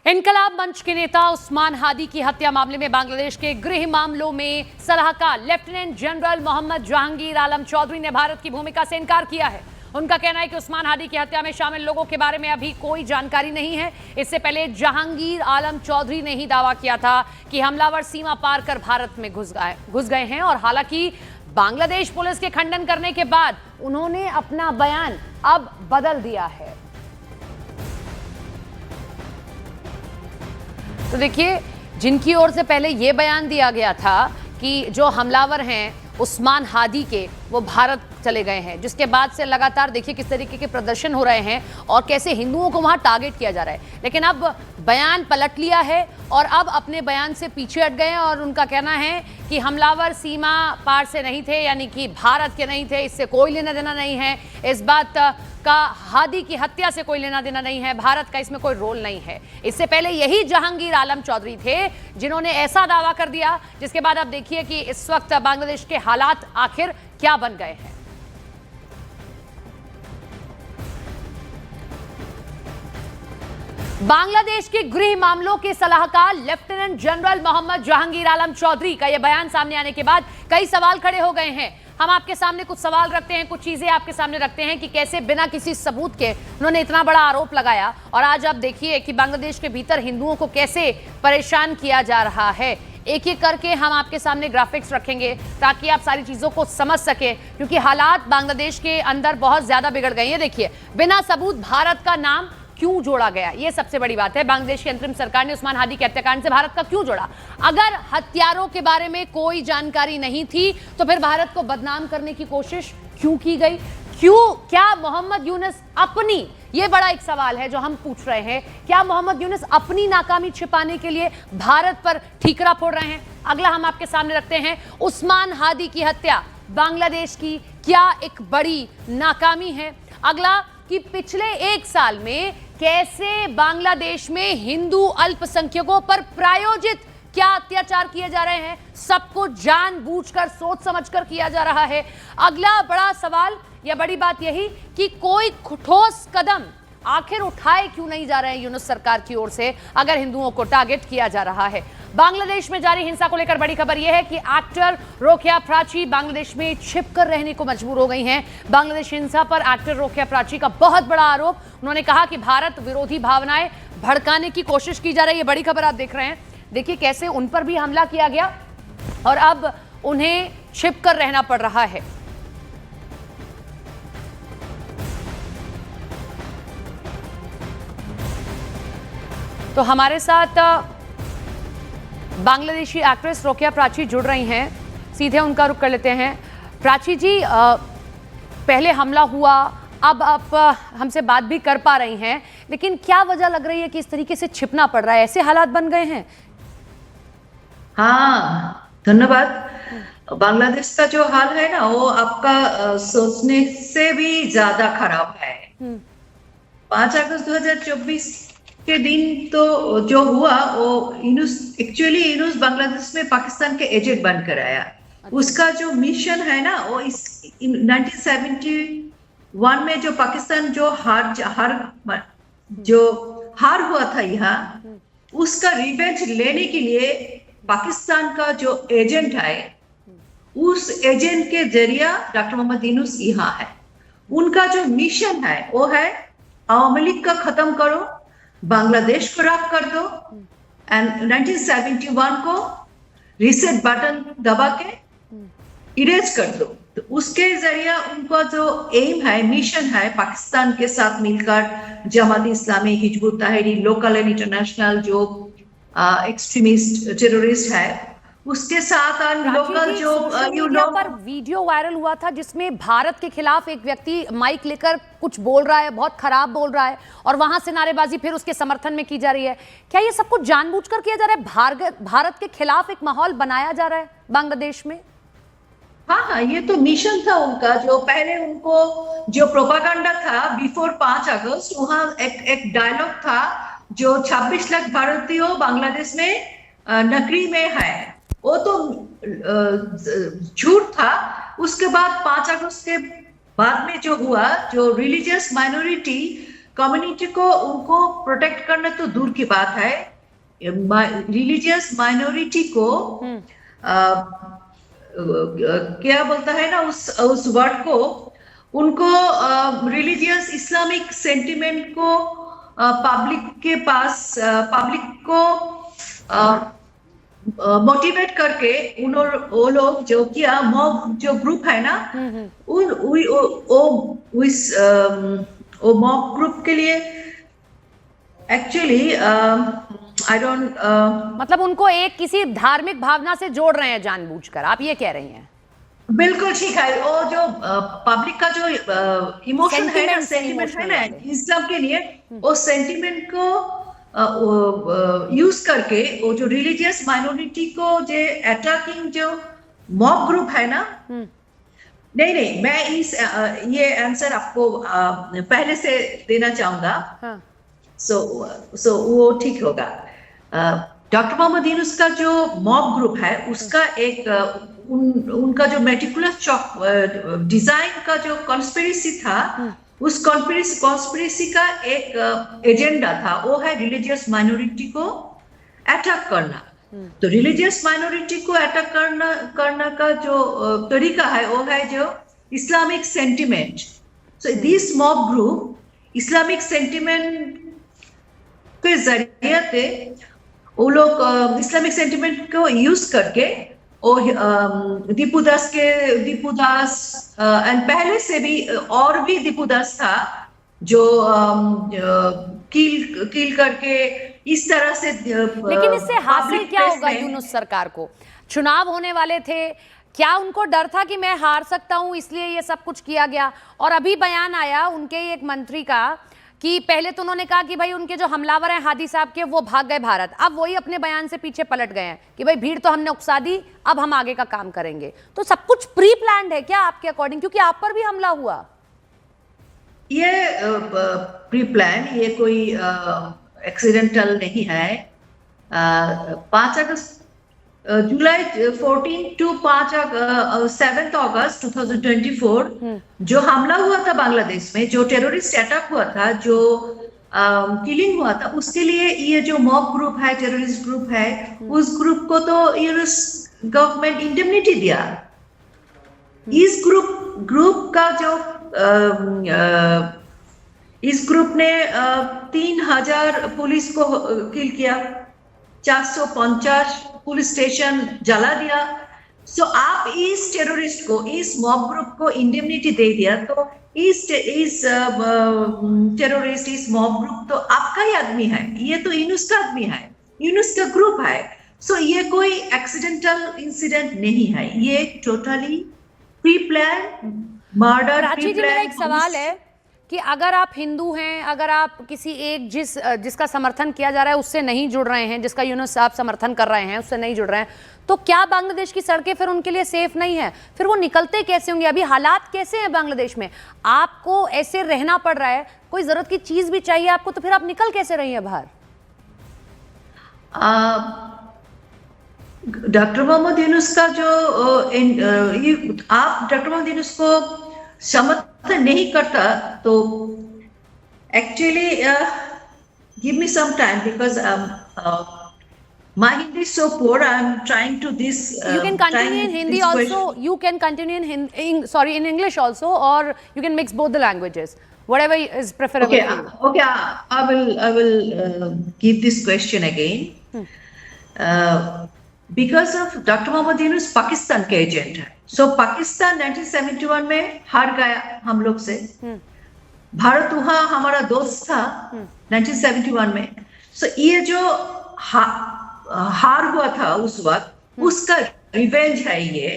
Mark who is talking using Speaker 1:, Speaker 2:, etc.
Speaker 1: इनकलाब मंच के नेता उस्मान हादी की हत्या मामले में बांग्लादेश के गृह मामलों में सलाहकार लेफ्टिनेंट जनरल मोहम्मद जहांगीर आलम चौधरी ने भारत की भूमिका से इनकार किया है। उनका कहना है कि उस्मान हादी की हत्या में शामिल लोगों के बारे में अभी कोई जानकारी नहीं है। इससे पहले जहांगीर आलम चौधरी ने ही दावा किया था कि हमलावर सीमा पार कर भारत में घुस गए हैं और हालांकि बांग्लादेश पुलिस के खंडन करने के बाद उन्होंने अपना बयान अब बदल दिया है। तो देखिए, जिनकी ओर से पहले यह बयान दिया गया था कि जो हमलावर हैं उस्मान हादी के वो भारत चले गए हैं, जिसके बाद से लगातार देखिए किस तरीके के प्रदर्शन हो रहे हैं और कैसे हिंदुओं को वहां टारगेट किया जा रहा है। लेकिन अब बयान पलट लिया है और अब अपने बयान से पीछे हट गए हैं और उनका कहना है कि हमलावर सीमा पार से नहीं थे, यानी कि भारत के नहीं थे, इससे कोई लेना देना नहीं है। इस बात का हादी की हत्या से कोई लेना देना नहीं है, भारत का इसमें कोई रोल नहीं है। इससे पहले यही जहांगीर आलम चौधरी थे जिन्होंने ऐसा दावा कर दिया, जिसके बाद आप देखिए कि इस वक्त बांग्लादेश के हालात आखिर क्या बन गए हैं। बांग्लादेश के गृह मामलों के सलाहकार लेफ्टिनेंट जनरल मोहम्मद जहांगीर आलम चौधरी का यह बयान सामने आने के बाद कई सवाल खड़े हो गए हैं। हम आपके सामने कुछ सवाल रखते हैं, कुछ चीजें आपके सामने रखते हैं कि कैसे बिना किसी सबूत के उन्होंने इतना बड़ा आरोप लगाया और आज आप देखिए कि बांग्लादेश के भीतर हिंदुओं को कैसे परेशान किया जा रहा है। एक एक करके हम आपके सामने ग्राफिक्स रखेंगे ताकि आप सारी चीजों को समझ सकें, क्योंकि हालात बांग्लादेश के अंदर बहुत ज्यादा बिगड़ गए हैं। देखिए, बिना सबूत भारत का नाम क्यों जोड़ा गया, यह सबसे बड़ी बात है। बांग्लादेश की अंतरिम सरकार ने उस्मान हादी के हत्याकांड से भारत का क्यों जोड़ा? अगर हत्यारों के बारे में कोई जानकारी नहीं थी तो फिर भारत को बदनाम करने की कोशिश क्यों की गई? क्या मोहम्मद यूनुस अपनी, यह बड़ा एक सवाल है जो हम पूछ रहे हैं, क्या मोहम्मद यूनुस अपनी नाकामी छिपाने के लिए भारत पर ठीकरा फोड़ रहे हैं? अगला हम आपके सामने रखते हैं, उस्मान हादी की हत्या बांग्लादेश की क्या एक बड़ी नाकामी है? अगला कि पिछले एक साल में कैसे बांग्लादेश में हिंदू अल्पसंख्यकों पर प्रायोजित क्या अत्याचार किए जा रहे हैं, सबको जानबूझकर सोच समझकर किया जा रहा है। अगला बड़ा सवाल या बड़ी बात यही कि कोई ठोस कदम आखिर उठाए क्यों नहीं जा रहे हैं यूनुस सरकार की ओर से, अगर हिंदुओं को टारगेट किया जा रहा है। बांग्लादेश में जारी हिंसा को लेकर बड़ी खबर यह है कि एक्टर रोकेया प्राची बांग्लादेश में छिपकर रहने को मजबूर हो गई हैं। बांग्लादेश हिंसा पर एक्टर रोकेया प्राची का बहुत बड़ा आरोप, उन्होंने कहा कि भारत विरोधी भावनाएं भड़काने की कोशिश की जा रही है। बड़ी खबर आप देख रहे हैं, देखिए कैसे उन पर भी हमला किया गया और अब उन्हें छिपकर रहना पड़ रहा है। तो हमारे साथ बांग्लादेशी एक्ट्रेस रोकेया प्राची जुड़ रही हैं, सीधे उनका रुख कर लेते हैं। प्राची जी, पहले हमला हुआ, अब आप हमसे बात भी कर पा रही हैं, लेकिन क्या वजह लग रही है कि इस तरीके से छिपना पड़ रहा है, ऐसे हालात बन गए हैं?
Speaker 2: हाँ, धन्यवाद। बांग्लादेश का जो हाल है ना, वो आपका सोचने से भी ज्यादा खराब है। 5 अगस्त 2024 के दिन तो जो हुआ वो यूनुस बांग्लादेश में पाकिस्तान के एजेंट बनकर आया। उसका जो मिशन है ना, वो इस 1971 में जो पाकिस्तान जो हार हुआ था यहाँ, उसका रिवेंज लेने के लिए पाकिस्तान का जो एजेंट है, उस एजेंट के जरिया डॉक्टर मोहम्मद यूनुस यहाँ है। उनका जो मिशन है वो है अवामी लीग का खत्म करो, बांग्लादेश को राख कर दो एंड 1971 को रीसेट बटन दबा के इरेज कर दो। तो उसके जरिए उनका जो एम है, मिशन है, पाकिस्तान के साथ मिलकर जमात इस्लामी, हिजबुत तहरीर, लोकल एंड इंटरनेशनल जो एक्सट्रीमिस्ट टेररिस्ट है, उसके साथ लोकल जो
Speaker 1: पर वीडियो वायरल हुआ था जिसमें भारत के खिलाफ एक व्यक्ति माइक लेकर कुछ बोल रहा है, बहुत खराब बोल रहा है और वहां से नारेबाजी फिर उसके समर्थन में की जा रही है। क्या ये सब कुछ जानबूझकर किया जा रहा है? भारत के खिलाफ एक माहौल बनाया जा रहा है बांग्लादेश में?
Speaker 2: हाँ, ये तो मिशन था उनका। जो पहले उनको जो प्रोपागेंडा था बिफोर 5 अगस्त, वहां एक डायलॉग था जो 26 लाख भारतीयों बांग्लादेश में नकरी में है, वो तो झूठ था। उसके बाद 5 अगस्त के बाद में जो हुआ, जो रिलीजियस माइनॉरिटी कम्युनिटी को उनको प्रोटेक्ट करना तो दूर की बात है, रिलीजियस माइनॉरिटी को क्या बोलता है ना उस वर्ड को, उनको रिलीजियस इस्लामिक सेंटिमेंट को पब्लिक के पास पब्लिक को मोटिवेट करके वो लोग जो किया मॉब जो ग्रुप है ना वो मॉब ग्रुप के लिए एक्चुअली आई डोंट
Speaker 1: मतलब उनको एक किसी धार्मिक भावना से जोड़ रहे हैं जानबूझकर, आप ये कह रही हैं?
Speaker 2: बिल्कुल ठीक है। वो जो पब्लिक का जो इमोशन है ना, सेंटिमेंट है ना इस्लाम के लिए, वो सेंटिमेंट को यूज करके वो जो रिलीजियस माइनॉरिटी को जो अटैकिंग जो मॉब ग्रुप है ना, नहीं मैं ये आंसर आपको पहले से देना चाहूंगा। सो वो ठीक होगा। डॉक्टर मोहम्मद यूनुस का जो मॉब ग्रुप है उसका एक उनका जो मेटिकुलस डिजाइन का जो कॉन्स्पिरेसी था, उस कॉन्स्पिरेसी का एक एजेंडा था, वो है रिलीजियस माइनॉरिटी को अटैक करना। तो रिलीजियस माइनॉरिटी को अटैक करना का जो तरीका है वो है जो Islamic sentiment. So this mob group Islamic sentiment के जरिए से वो लोग इस्लामिक सेंटिमेंट को यूज करके दीपू दास एंड पहले से भी और भी दीपू दास था जो किल करके इस तरह से।
Speaker 1: लेकिन इससे हासिल क्या होगा यूनुस सरकार को? चुनाव होने वाले थे, क्या उनको डर था कि मैं हार सकता हूं इसलिए ये सब कुछ किया गया? और अभी बयान आया उनके एक मंत्री का कि पहले तो उन्होंने कहा कि भाई उनके जो हमलावर हैं हादी साहब के वो भाग गए भारत, अब वही अपने बयान से पीछे पलट गए हैं कि भाई भीड़ तो हमने उकसा दी, अब हम आगे का काम करेंगे। तो सब कुछ प्री प्लान्ड है क्या आपके अकॉर्डिंग? क्योंकि आप पर भी हमला हुआ।
Speaker 2: ये प्री प्लान, ये कोई एक्सीडेंटल नहीं है। 5 अगस्त जुलाई 14 टू 7 अगस्त 2024 जो हमला हुआ था बांग्लादेश में, जो टेररिस्ट अटैक हुआ था, जो किलिंग हुआ था, उसके लिए ये जो मॉब ग्रुप है, टेररिस्ट ग्रुप है, उस ग्रुप को तो यूनुस गवर्नमेंट इंडेमनिटी दिया। इस ग्रुप का जो इस ग्रुप ने 3000 पुलिस को किल किया, 450 पुलिस स्टेशन जला दिया। सो आप इस टेररिस्ट को, इस मॉब ग्रुप को इंडेमनिटी दे दिया, तो इस टेररिस्ट, इस मॉब ग्रुप तो आपका ही आदमी है, ये तो यूनुस का आदमी है, यूनुस का ग्रुप है। सो ये कोई एक्सीडेंटल इंसिडेंट नहीं है, ये totally pre plan murder.
Speaker 1: Prachi ji, मेरा एक सवाल है कि अगर आप हिंदू हैं, अगर आप किसी एक जिसका समर्थन किया जा रहा है उससे नहीं जुड़ रहे हैं, जिसका यूनुस साहब समर्थन कर रहे हैं उससे नहीं जुड़ रहे हैं, तो क्या बांग्लादेश की सड़कें फिर उनके लिए सेफ नहीं है? फिर वो निकलते कैसे होंगे? अभी हालात कैसे हैं बांग्लादेश में? आपको ऐसे रहना पड़ रहा है, कोई जरूरत की चीज भी चाहिए आपको, तो फिर आप निकल कैसे रही हैं बाहर?
Speaker 2: डॉक्टर मोहम्मद यूनुस का जो आप डॉक्टर मोहम्मद यूनुस को समर्थन नहीं करता तो actually give me some time because my Hindi is so poor. I'm trying to this.
Speaker 1: You can continue in Hindi also. You can continue in English also, or you can mix both the languages. Whatever is preferable.
Speaker 2: Okay. I will give this question again. Because of Dr. Mohammad Yunus Pakistan के agent है, so Pakistan 1971 में हार गया हम लोग से। भारत वहाँ हमारा दोस्त था 1971 में। so ये जो हार हुआ था उस वक्त, उसका रिवेंज है ये।